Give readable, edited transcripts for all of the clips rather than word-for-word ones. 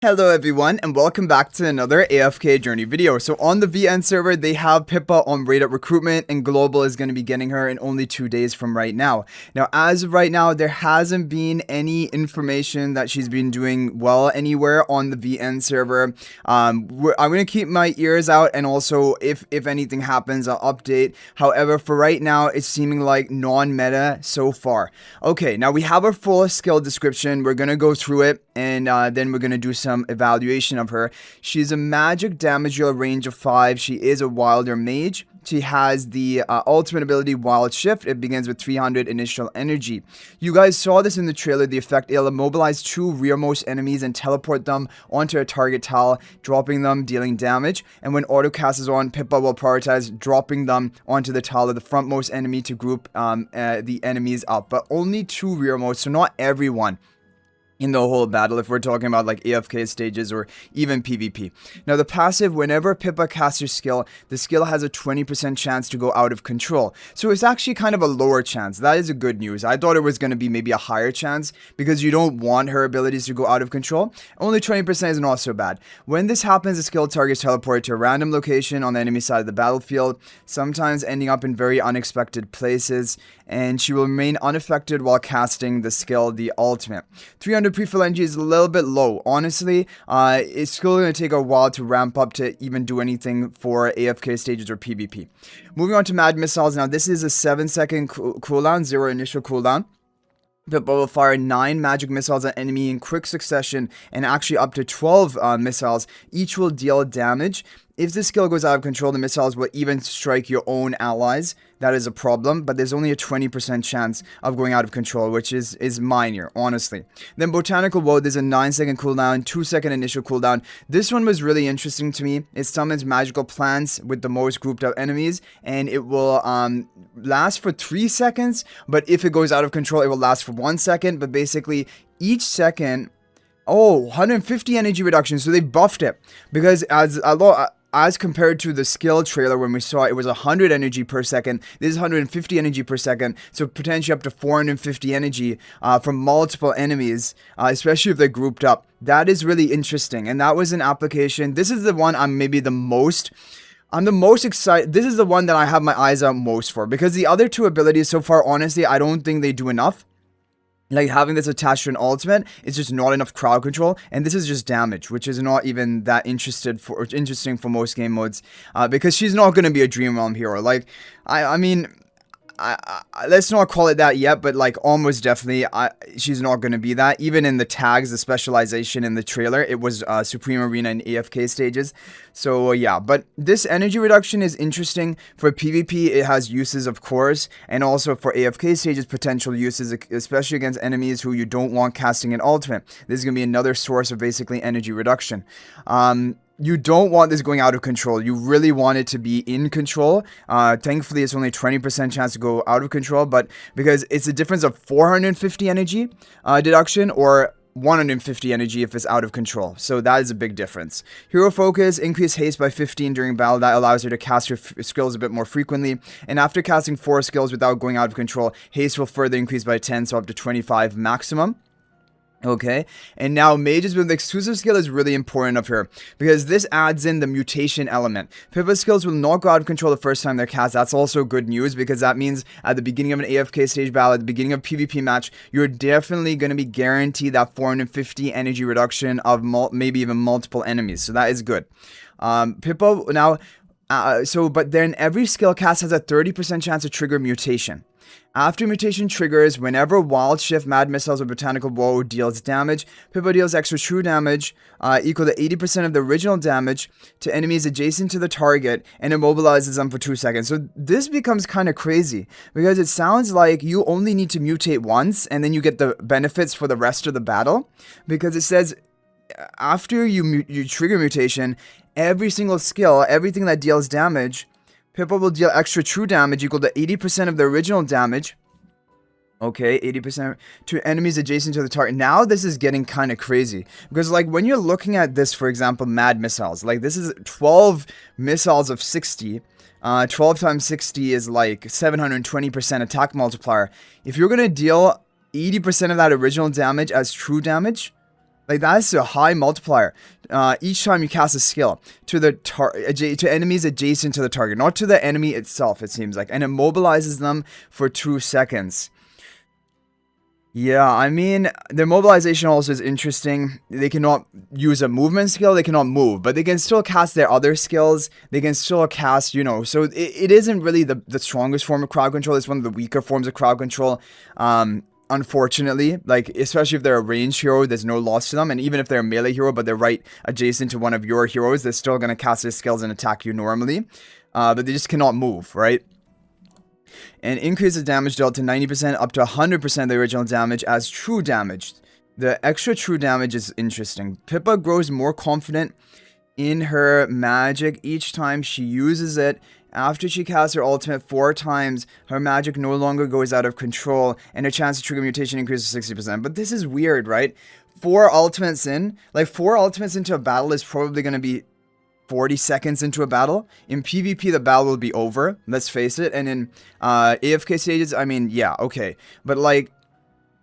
Hello everyone and welcome back to another AFK journey video. So on the VN server they have PIPPA on rate up recruitment and Global is going to be getting her in only 2 days from right now. Now as of right now there hasn't been any information that she's been doing well anywhere on the VN server. I'm going to keep my ears out and also if anything happens I'll update. However, for right now it's seeming like non-meta so far. Okay, now we have our full skill description. We're going to go through it and then we're going to do some evaluation of her. She's a magic damage dealer range of 5. She is a wilder mage. She has the ultimate ability Wild Shift. It begins with 300 initial energy. You guys saw this in the trailer. The effect, it'll immobilize 2 rearmost enemies and teleport them onto a target tile, dropping them, dealing damage. And when auto cast is on, PIPPA will prioritize dropping them onto the tile of the frontmost enemy to group the enemies up. But only 2 rearmost, so not everyone in the whole battle if we're talking about like AFK stages or even PvP. Now the passive, whenever PIPPA casts her skill, the skill has a 20% chance to go out of control. So it's actually kind of a lower chance. That is a good news. I thought it was going to be maybe a higher chance because you don't want her abilities to go out of control. Only 20% is not so bad. When this happens, the skill targets teleport to a random location on the enemy side of the battlefield, sometimes ending up in very unexpected places, and she will remain unaffected while casting the skill, the ultimate. 300 pre-fill energy is a little bit low. Honestly, it's still going to take a while to ramp up to even do anything for AFK stages or PvP. Moving on to Mad Missiles. Now, this is a 7-second cooldown, 0 initial cooldown. PIPPA will fire 9 magic missiles at enemy in quick succession and actually up to 12 missiles. Each will deal damage. If the skill goes out of control, the missiles will even strike your own allies. That is a problem, but there's only a 20% chance of going out of control, which is minor, honestly. Then Botanical Woe, there's a 9-second cooldown, 2-second initial cooldown. This one was really interesting to me. It summons magical plants with the most grouped up enemies, and it will last for 3 seconds, but if it goes out of control, it will last for 1 second, but basically each second... Oh, 150 energy reduction, so they buffed it, because as compared to the skill trailer when we saw it was 100 energy per second, this is 150 energy per second, so potentially up to 450 energy from multiple enemies, especially if they're grouped up. That is really interesting, and that was an application. This is the one I'm the most excited. This is the one that I have my eyes out most for, because the other 2 abilities so far, honestly, I don't think they do enough. Like having this attached to an ultimate is just not enough crowd control, and this is just damage, which is not even that interesting for most game modes, because she's not going to be a Dream Realm hero. Like, I mean, let's not call it that yet, but like almost definitely she's not going to be that. Even in the tags, the specialization in the trailer, it was Supreme Arena and AFK stages. So yeah, but this energy reduction is interesting. For PvP, it has uses, of course, and also for AFK stages, potential uses, especially against enemies who you don't want casting an ultimate. This is going to be another source of basically energy reduction. You don't want this going out of control. You really want it to be in control. Thankfully, it's only 20% chance to go out of control, but because it's a difference of 450 energy deduction or 150 energy if it's out of control. So that is a big difference. Hero Focus, increase haste by 15 during battle. That allows her to cast her skills a bit more frequently. And after casting 4 skills without going out of control, haste will further increase by 10, so up to 25 maximum. Okay, and now Mage's with the exclusive skill is really important of her, because this adds in the mutation element. PIPPA's skills will not go out of control the first time they're cast. That's also good news, because that means at the beginning of an AFK stage battle, at the beginning of PvP match, you're definitely going to be guaranteed that 450 energy reduction of maybe even multiple enemies, so that is good. PIPPA now, but then every skill cast has a 30% chance to trigger mutation. After mutation triggers, whenever Wild Shift, Mad Missiles, or Botanical Woe deals damage, PIPPA deals extra true damage equal to 80% of the original damage to enemies adjacent to the target and immobilizes them for 2 seconds. So this becomes kind of crazy, because it sounds like you only need to mutate once and then you get the benefits for the rest of the battle, because it says after you trigger mutation, every single skill, everything that deals damage, PIPPA will deal extra true damage equal to 80% of the original damage. Okay, 80% to enemies adjacent to the target. Now this is getting kind of crazy, because like when you're looking at this, for example, Mad Missiles, like this is 12 missiles of 60. 12 times 60 is like 720% attack multiplier. If you're going to deal 80% of that original damage as true damage, Like, that's a high multiplier. Each time you cast a skill to the to enemies adjacent to the target, not to the enemy itself, it seems like. And it mobilizes them for 2 seconds. Yeah, I mean, their mobilization also is interesting. They cannot use a movement skill, they cannot move, but they can still cast their other skills. They can still cast, you know, so it isn't really the strongest form of crowd control. It's one of the weaker forms of crowd control. Unfortunately, like, especially if they're a ranged hero, there's no loss to them. And even if they're a melee hero, but they're right adjacent to one of your heroes, they're still going to cast their skills and attack you normally. But they just cannot move, right? And increase the damage dealt to 90% up to 100% of the original damage as true damage. The extra true damage is interesting. Pippa grows more confident in her magic each time she uses it. After she casts her ultimate 4 times, her magic no longer goes out of control, and her chance to trigger mutation increases 60%. But this is weird, right? 4 ultimates in, like 4 ultimates into a battle is probably going to be 40 seconds into a battle. In PvP, the battle will be over, let's face it. And in AFK stages, I mean, yeah, okay. But like,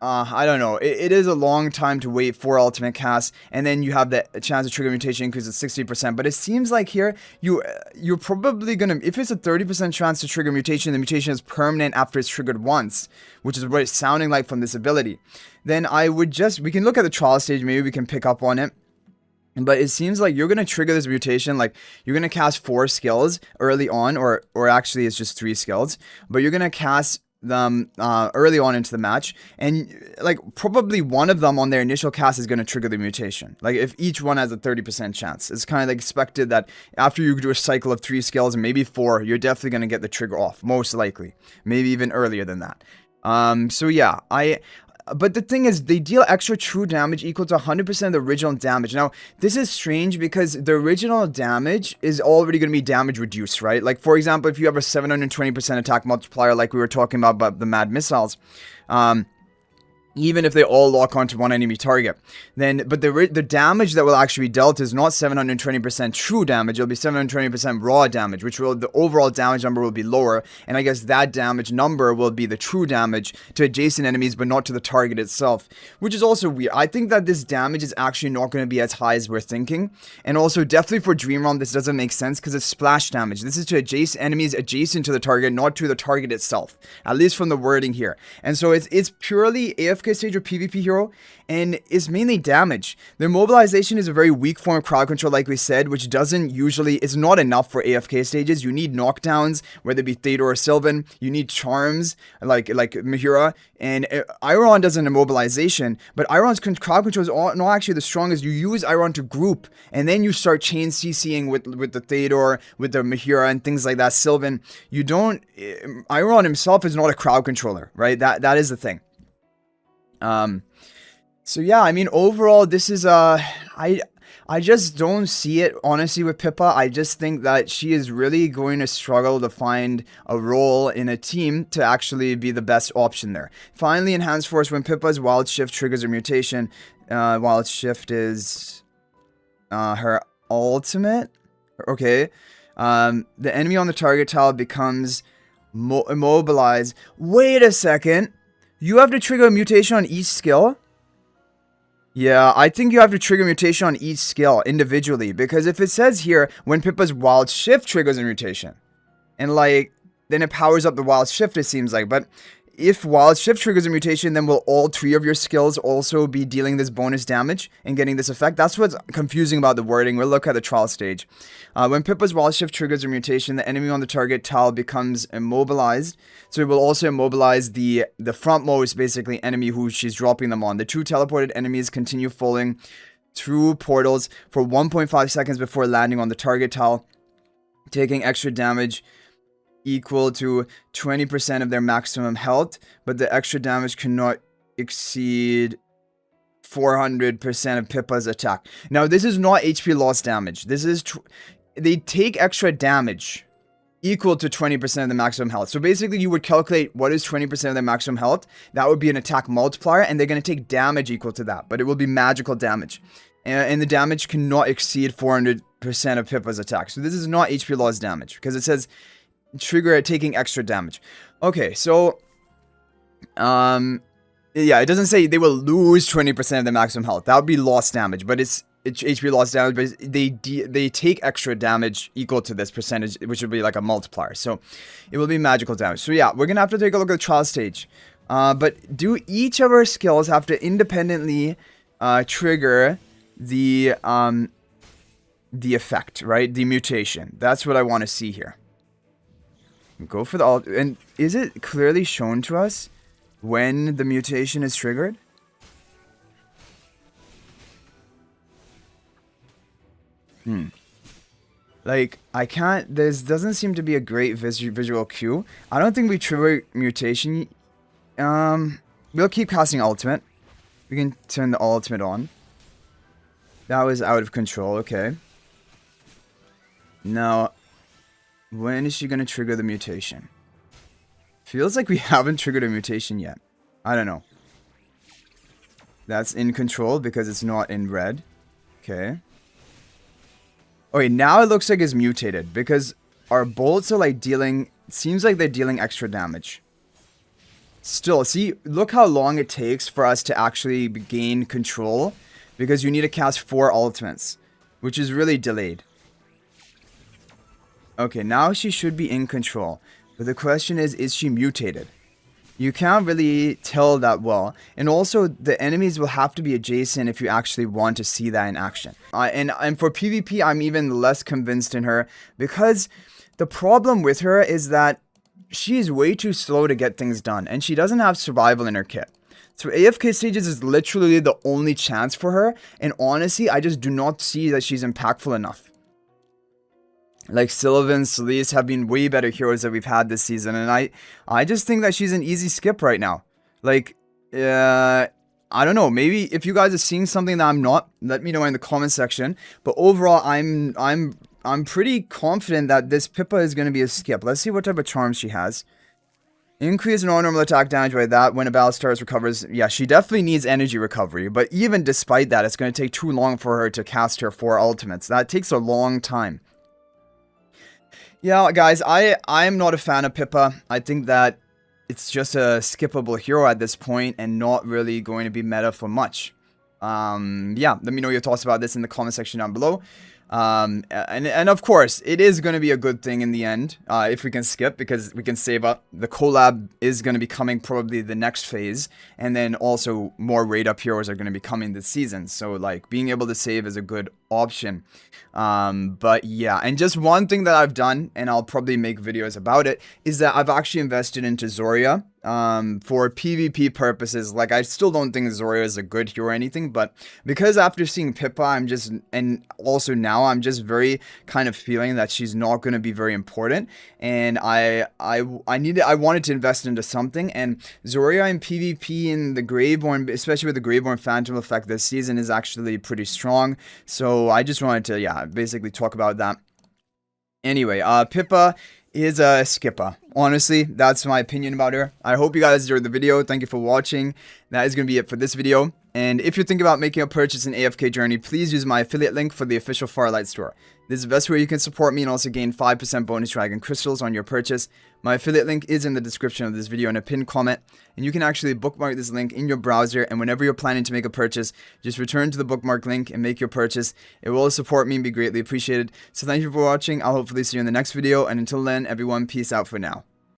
I don't know. It is a long time to wait for ultimate casts, and then you have the chance to trigger mutation increase at 60%. But it seems like here, you're probably gonna, if it's a 30% chance to trigger mutation, the mutation is permanent after it's triggered once, which is what it's sounding like from this ability. Then I would just, we can look at the trial stage, maybe we can pick up on it. But it seems like you're going to trigger this mutation, like you're going to cast 4 skills early on, or actually it's just 3 skills, but you're going to cast them early on into the match, and like probably one of them on their initial cast is going to trigger the mutation. Like if each one has a 30% chance, it's kind of like expected that after you do a cycle of 3 skills and maybe 4, you're definitely going to get the trigger off, most likely, maybe even earlier than that. So yeah, but the thing is, they deal extra true damage equal to 100% of the original damage. Now, this is strange because the original damage is already going to be damage reduced, right? Like, for example, if you have a 720% attack multiplier like we were talking about the Mad Missiles, even if they all lock onto one enemy target, then, but the damage that will actually be dealt is not 720% true damage, it'll be 720% raw damage, which will, the overall damage number will be lower, and I guess that damage number will be the true damage to adjacent enemies, but not to the target itself, which is also weird. I think that this damage is actually not going to be as high as we're thinking, and also definitely for Dream Realm, this doesn't make sense, because it's splash damage. This is to adjacent enemies adjacent to the target, not to the target itself, at least from the wording here, and so it's purely AFK stage or PvP hero, and it's mainly damage. Their mobilization is a very weak form of crowd control, like we said, which doesn't usually, it's not enough for AFK stages. You need knockdowns, whether it be Theodore or Sylvan. You need charms, like Mahira, and Iron does an immobilization, but Iron's crowd control is not actually the strongest. You use Iron to group, and then you start chain CCing with the Theodore, with the Mahira, and things like that. Sylvan, you don't, Iron himself is not a crowd controller, right? That is the thing. So yeah, I mean, overall, this is, I just don't see it, honestly, with Pippa. I just think that she is really going to struggle to find a role in a team to actually be the best option there. Finally, Enhanced Force, when Pippa's Wild Shift triggers a mutation, Wild Shift is, her ultimate, okay, the enemy on the target tile becomes immobilized. Wait a second. You have to trigger a mutation on each skill? Yeah, I think you have to trigger mutation on each skill individually, because if it says here, when Pippa's Wild Shift triggers a mutation, and like, then it powers up the Wild Shift, it seems like, but if Wild Shift triggers a mutation, then will all 3 of your skills also be dealing this bonus damage and getting this effect? That's what's confusing about the wording. We'll look at the trial stage. When Pippa's Wild Shift triggers a mutation, the enemy on the target tile becomes immobilized. So it will also immobilize the frontmost, basically, enemy who she's dropping them on. The 2 teleported enemies continue falling through portals for 1.5 seconds before landing on the target tile, taking extra damage equal to 20% of their maximum health, but the extra damage cannot exceed 400% of Pippa's attack. Now, this is not HP loss damage. This is, they take extra damage equal to 20% of the maximum health. So basically, you would calculate what is 20% of their maximum health. That would be an attack multiplier, and they're going to take damage equal to that, but it will be magical damage. And the damage cannot exceed 400% of Pippa's attack. So this is not HP loss damage, because it says trigger at taking extra damage. Okay, so Yeah, it doesn't say they will lose 20% of the maximum health. That would be lost damage, but it's HP lost damage, but they take extra damage equal to this percentage, which would be like a multiplier. So it will be magical damage. So yeah, we're gonna have to take a look at the trial stage. But do each of our skills have to independently trigger the effect, right? The mutation. That's what I want to see here. Go for the alt. And is it clearly shown to us when the mutation is triggered? Like, I can't, this doesn't seem to be a great visual cue. I don't think we trigger mutation. We'll keep casting ultimate. We can turn the ultimate on. That was out of control, okay. Now, when is she going to trigger the mutation? Feels like we haven't triggered a mutation yet. I don't know. That's in control because it's not in red. Okay. Okay, now it looks like it's mutated because our bolts are like dealing... Seems like they're dealing extra damage. Still, see, look how long it takes for us to actually gain control. Because you need to cast 4 ultimates. Which is really delayed. Okay, now she should be in control. But the question is she mutated? You can't really tell that well. And also, the enemies will have to be adjacent if you actually want to see that in action. And for PvP, I'm even less convinced in her. Because the problem with her is that she's way too slow to get things done. And she doesn't have survival in her kit. So AFK stages is literally the only chance for her. And honestly, I just do not see that she's impactful enough. Like Sylvan, Celeste have been way better heroes that we've had this season. And I just think that she's an easy skip right now. Like, I don't know. Maybe if you guys are seeing something that I'm not, let me know in the comment section. But overall, I'm pretty confident that this Pippa is going to be a skip. Let's see what type of charms she has. Increase non-normal attack damage by that when a battle starts recovers. Yeah, she definitely needs energy recovery. But even despite that, it's going to take too long for her to cast her 4 ultimates. That takes a long time. Yeah, guys, I'm not a fan of Pippa. I think that it's just a skippable hero at this point and not really going to be meta for much. Yeah, let me know your thoughts about this in the comment section down below. And of course, it is going to be a good thing in the end, if we can skip, because we can save up. The collab is going to be coming probably the next phase, and then also more raid up heroes are going to be coming this season. So like being able to save is a good option. But yeah, and just one thing that I've done, and I'll probably make videos about it, is that I've actually invested into Zoria. For PvP purposes. Like, I still don't think Zoria is a good hero or anything, but because after seeing Pippa, and also now I'm just very kind of feeling that she's not going to be very important, and I wanted to invest into something, and Zoria in PvP in the Graveborn, especially with the Graveborn Phantom effect this season, is actually pretty strong, so I just wanted to, yeah, basically talk about that. Anyway, Pippa is a skipper. Honestly, that's my opinion about her. I hope you guys enjoyed the video. Thank you for watching. That is going to be it for this video. And if you're thinking about making a purchase in AFK Journey, please use my affiliate link for the official Farlight store. This is the best way you can support me and also gain 5% bonus dragon crystals on your purchase. My affiliate link is in the description of this video in a pinned comment, and you can actually bookmark this link in your browser, and whenever you're planning to make a purchase, just return to the bookmark link and make your purchase. It will support me and be greatly appreciated. So thank you for watching. I'll hopefully see you in the next video, and until then, everyone, peace out for now.